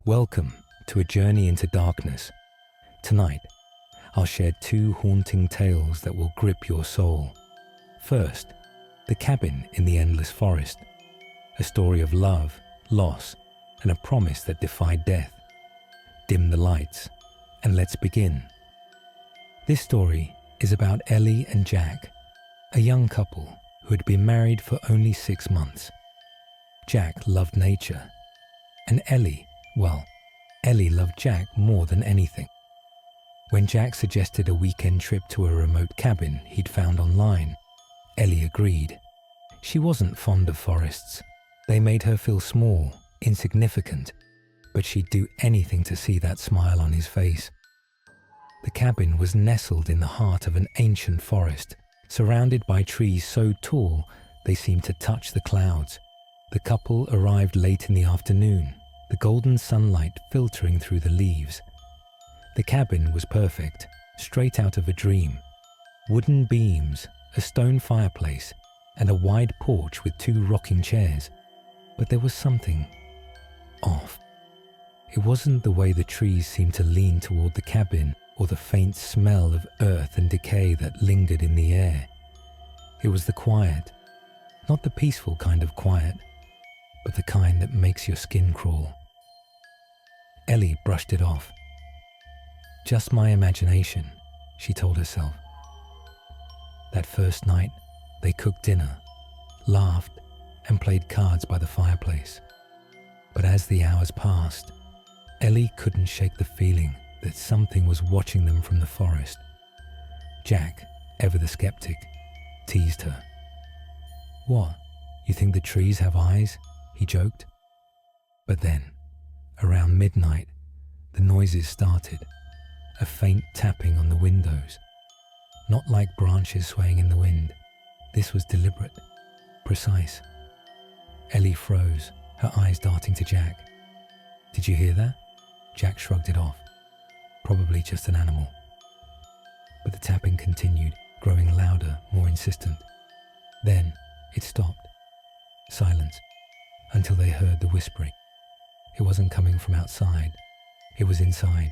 Welcome to a journey into darkness. Tonight, I'll share two haunting tales that will grip your soul. First, The Cabin in the Endless Forest, a story of love, loss, and a promise that defied death. Dim the lights, and let's begin. This story is about Ellie and Jack, a young couple who had been married for only 6 months. Jack loved nature, and Ellie loved Jack more than anything. When Jack suggested a weekend trip to a remote cabin he'd found online, Ellie agreed. She wasn't fond of forests. They made her feel small, insignificant, but she'd do anything to see that smile on his face. The cabin was nestled in the heart of an ancient forest, surrounded by trees so tall they seemed to touch the clouds. The couple arrived late in the afternoon, the golden sunlight filtering through the leaves. The cabin was perfect, straight out of a dream. Wooden beams, a stone fireplace, and a wide porch with 2 rocking chairs. But there was something off. It wasn't the way the trees seemed to lean toward the cabin or the faint smell of earth and decay that lingered in the air. It was the quiet, not the peaceful kind of quiet, but the kind that makes your skin crawl. Ellie brushed it off. Just my imagination, she told herself. That first night, they cooked dinner, laughed, and played cards by the fireplace. But as the hours passed, Ellie couldn't shake the feeling that something was watching them from the forest. Jack, ever the skeptic, teased her. "What, you think the trees have eyes?" he joked. But then, around midnight, the noises started, a faint tapping on the windows. Not like branches swaying in the wind. This was deliberate, precise. Ellie froze, her eyes darting to Jack. "Did you hear that?" Jack shrugged it off. "Probably just an animal." But the tapping continued, growing louder, more insistent. Then it stopped. Silence, until they heard the whispering. It wasn't coming from outside. It was inside.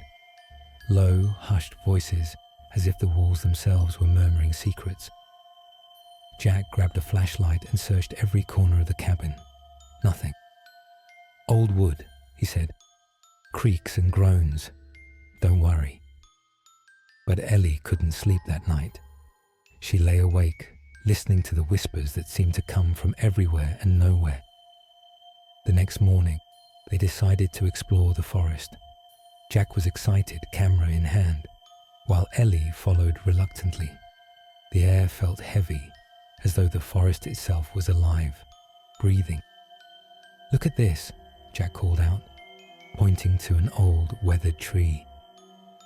Low, hushed voices, as if the walls themselves were murmuring secrets. Jack grabbed a flashlight and searched every corner of the cabin. Nothing. "Old wood," he said. "Creaks and groans. Don't worry." But Ellie couldn't sleep that night. She lay awake, listening to the whispers that seemed to come from everywhere and nowhere. The next morning, they decided to explore the forest. Jack was excited, camera in hand, while Ellie followed reluctantly. The air felt heavy, as though the forest itself was alive, breathing. "Look at this," Jack called out, pointing to an old, weathered tree.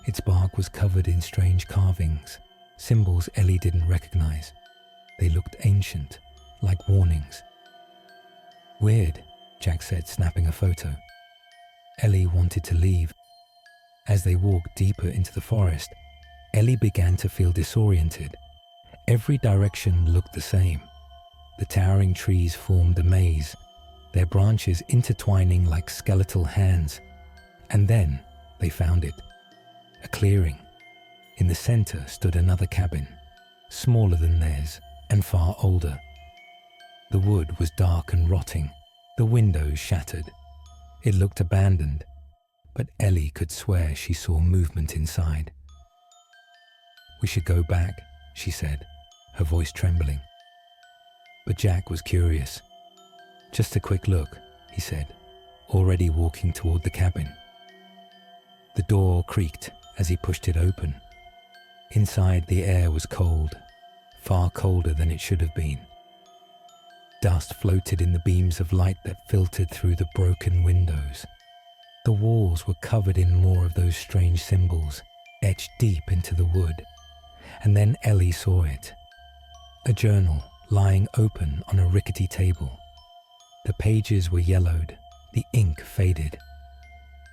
Its bark was covered in strange carvings, symbols Ellie didn't recognize. They looked ancient, like warnings. "Weird," Jack said, snapping a photo. Ellie wanted to leave. As they walked deeper into the forest, Ellie began to feel disoriented. Every direction looked the same. The towering trees formed a maze, their branches intertwining like skeletal hands. And then they found it. A clearing. In the center stood another cabin, smaller than theirs and far older. The wood was dark and rotting, the windows shattered. It looked abandoned, but Ellie could swear she saw movement inside. "We should go back," she said, her voice trembling. But Jack was curious. "Just a quick look," he said, already walking toward the cabin. The door creaked as he pushed it open. Inside, the air was cold, far colder than it should have been. Dust floated in the beams of light that filtered through the broken windows. The walls were covered in more of those strange symbols, etched deep into the wood. And then Ellie saw it. A journal lying open on a rickety table. The pages were yellowed, the ink faded.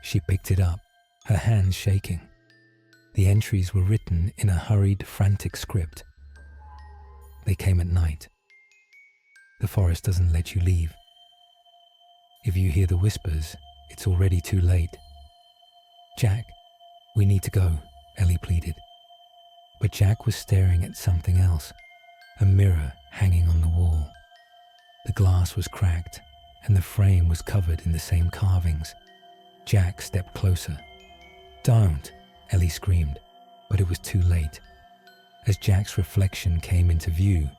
She picked it up, her hands shaking. The entries were written in a hurried, frantic script. They came at night. "The forest doesn't let you leave. If you hear the whispers, it's already too late," "Jack, we need to go," Ellie pleaded. But Jack was staring at something else, a mirror hanging on the wall. The glass was cracked, and the frame was covered in the same carvings. Jack stepped closer. "Don't!" Ellie screamed, but it was too late. As Jack's reflection came into view,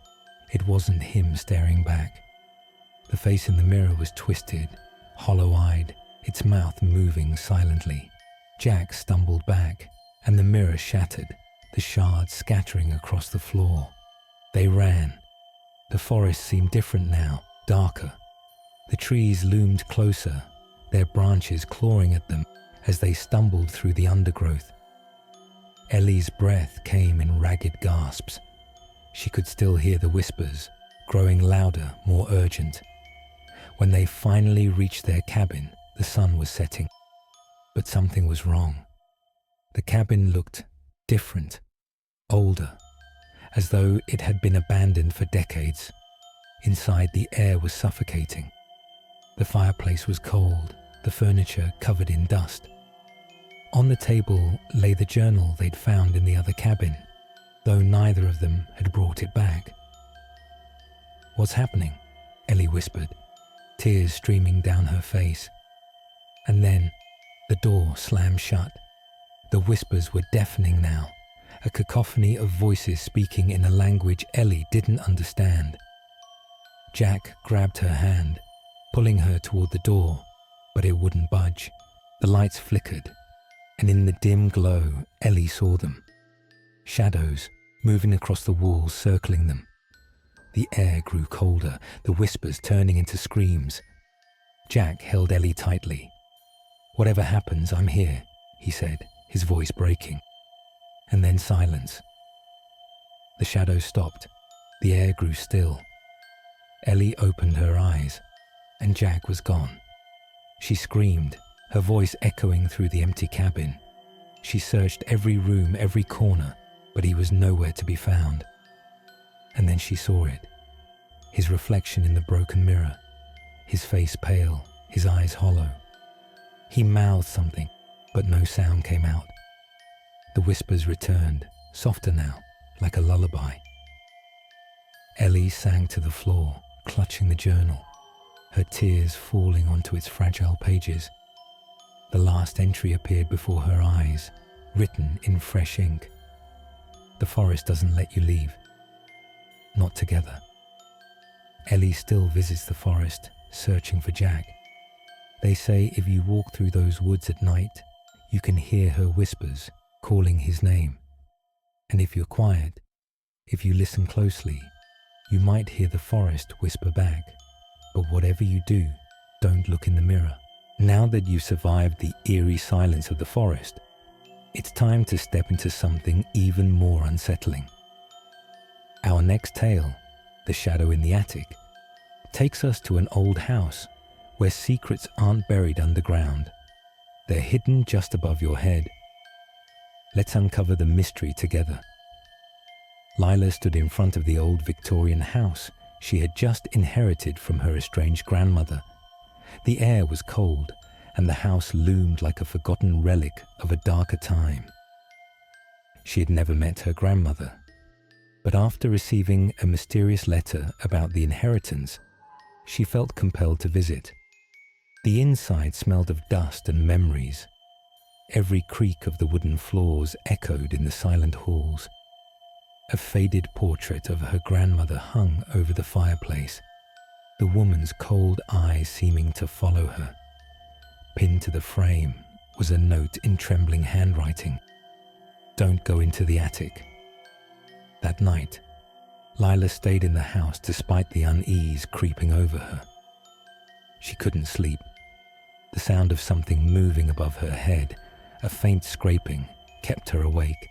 it wasn't him staring back. The face in the mirror was twisted, hollow-eyed, its mouth moving silently. Jack stumbled back, and the mirror shattered, the shards scattering across the floor. They ran. The forest seemed different now, darker. The trees loomed closer, their branches clawing at them as they stumbled through the undergrowth. Ellie's breath came in ragged gasps. She could still hear the whispers, growing louder, more urgent. When they finally reached their cabin, the sun was setting. But something was wrong. The cabin looked different, older, as though it had been abandoned for decades. Inside, the air was suffocating. The fireplace was cold, the furniture covered in dust. On the table lay the journal they'd found in the other cabin, though neither of them had brought it back. "What's happening?" Ellie whispered, tears streaming down her face. And then the door slammed shut. The whispers were deafening now, a cacophony of voices speaking in a language Ellie didn't understand. Jack grabbed her hand, pulling her toward the door, but it wouldn't budge. The lights flickered, and in the dim glow, Ellie saw them. Shadows moving across the walls, circling them. The air grew colder, the whispers turning into screams. Jack held Ellie tightly. "Whatever happens, I'm here," he said, his voice breaking. And then silence. The shadows stopped. The air grew still. Ellie opened her eyes, and Jack was gone. She screamed, her voice echoing through the empty cabin. She searched every room, every corner, but he was nowhere to be found. And then she saw it. His reflection in the broken mirror, his face pale, his eyes hollow. He mouthed something, but no sound came out. The whispers returned, softer now, like a lullaby. Ellie sank to the floor, clutching the journal, her tears falling onto its fragile pages. The last entry appeared before her eyes, written in fresh ink. "The forest doesn't let you leave. Not together." Ellie still visits the forest, searching for Jack. They say if you walk through those woods at night, you can hear her whispers, calling his name. And if you're quiet, if you listen closely, you might hear the forest whisper back. But whatever you do, don't look in the mirror. Now that you've survived the eerie silence of the forest, it's time to step into something even more unsettling. Our next tale, The Shadow in the Attic, takes us to an old house where secrets aren't buried underground. They're hidden just above your head. Let's uncover the mystery together. Lila stood in front of the old Victorian house she had just inherited from her estranged grandmother. The air was cold, and the house loomed like a forgotten relic of a darker time. She had never met her grandmother, but after receiving a mysterious letter about the inheritance, she felt compelled to visit. The inside smelled of dust and memories. Every creak of the wooden floors echoed in the silent halls. A faded portrait of her grandmother hung over the fireplace, the woman's cold eyes seeming to follow her. Pinned to the frame was a note in trembling handwriting. "Don't go into the attic." That night, Lila stayed in the house despite the unease creeping over her. She couldn't sleep. The sound of something moving above her head, a faint scraping, kept her awake.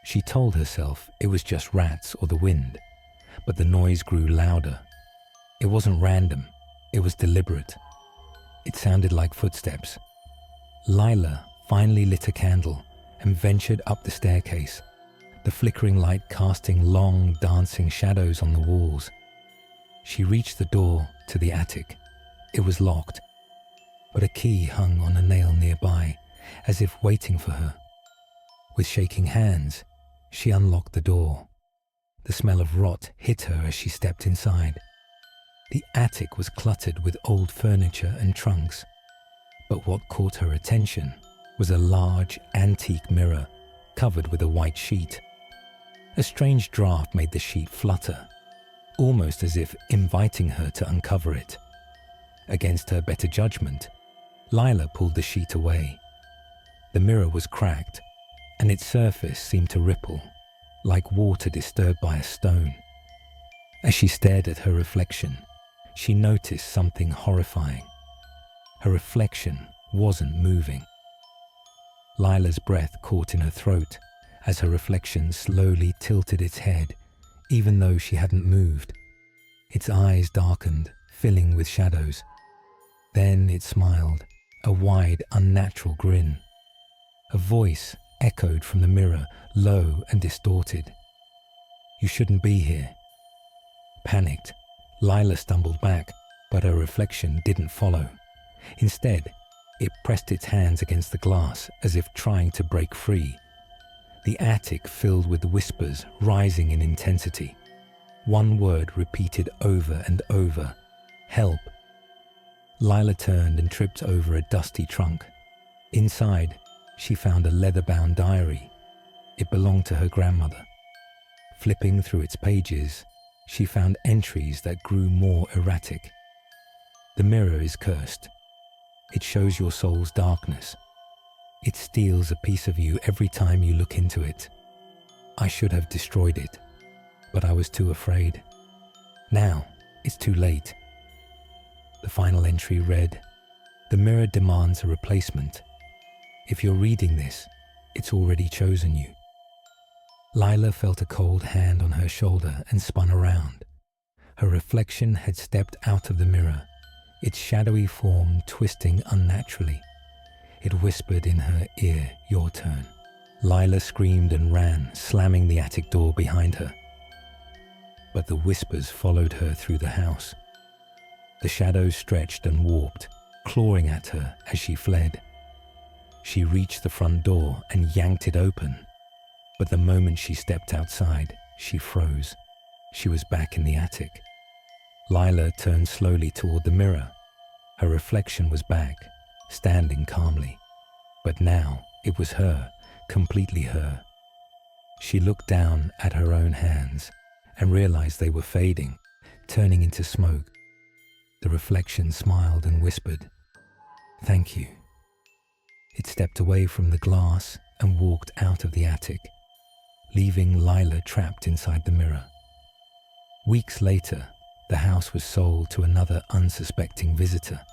She told herself it was just rats or the wind, but the noise grew louder. It wasn't random, it was deliberate. It sounded like footsteps. Lila finally lit a candle and ventured up the staircase, the flickering light casting long, dancing shadows on the walls. She reached the door to the attic. It was locked, but a key hung on a nail nearby, as if waiting for her. With shaking hands, she unlocked the door. The smell of rot hit her as she stepped inside. The attic was cluttered with old furniture and trunks, but what caught her attention was a large, antique mirror covered with a white sheet. A strange draft made the sheet flutter, almost as if inviting her to uncover it. Against her better judgment, Lila pulled the sheet away. The mirror was cracked, and its surface seemed to ripple, like water disturbed by a stone. As she stared at her reflection, she noticed something horrifying. Her reflection wasn't moving. Lila's breath caught in her throat as her reflection slowly tilted its head, even though she hadn't moved. Its eyes darkened, filling with shadows. Then it smiled, a wide, unnatural grin. A voice echoed from the mirror, low and distorted. "You shouldn't be here." Panicked, Lila stumbled back, but her reflection didn't follow. Instead, it pressed its hands against the glass as if trying to break free. The attic filled with whispers rising in intensity. One word repeated over and over: "Help." Lila turned and tripped over a dusty trunk. Inside, she found a leather-bound diary. It belonged to her grandmother. Flipping through its pages, she found entries that grew more erratic. "The mirror is cursed. It shows your soul's darkness. It steals a piece of you every time you look into it. I should have destroyed it, but I was too afraid. Now it's too late." The final entry read, "The mirror demands a replacement. If you're reading this, it's already chosen you." Lila felt a cold hand on her shoulder and spun around. Her reflection had stepped out of the mirror, its shadowy form twisting unnaturally. It whispered in her ear, "Your turn." Lila screamed and ran, slamming the attic door behind her. But the whispers followed her through the house. The shadows stretched and warped, clawing at her as she fled. She reached the front door and yanked it open. But the moment she stepped outside, she froze. She was back in the attic. Lila turned slowly toward the mirror. Her reflection was back, standing calmly. But now it was her, completely her. She looked down at her own hands and realized they were fading, turning into smoke. The reflection smiled and whispered, "Thank you." It stepped away from the glass and walked out of the attic, leaving Lila trapped inside the mirror. Weeks later, the house was sold to another unsuspecting visitor.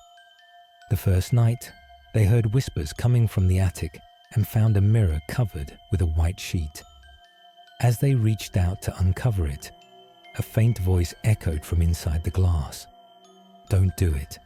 The first night, they heard whispers coming from the attic and found a mirror covered with a white sheet. As they reached out to uncover it, a faint voice echoed from inside the glass. "Don't do it.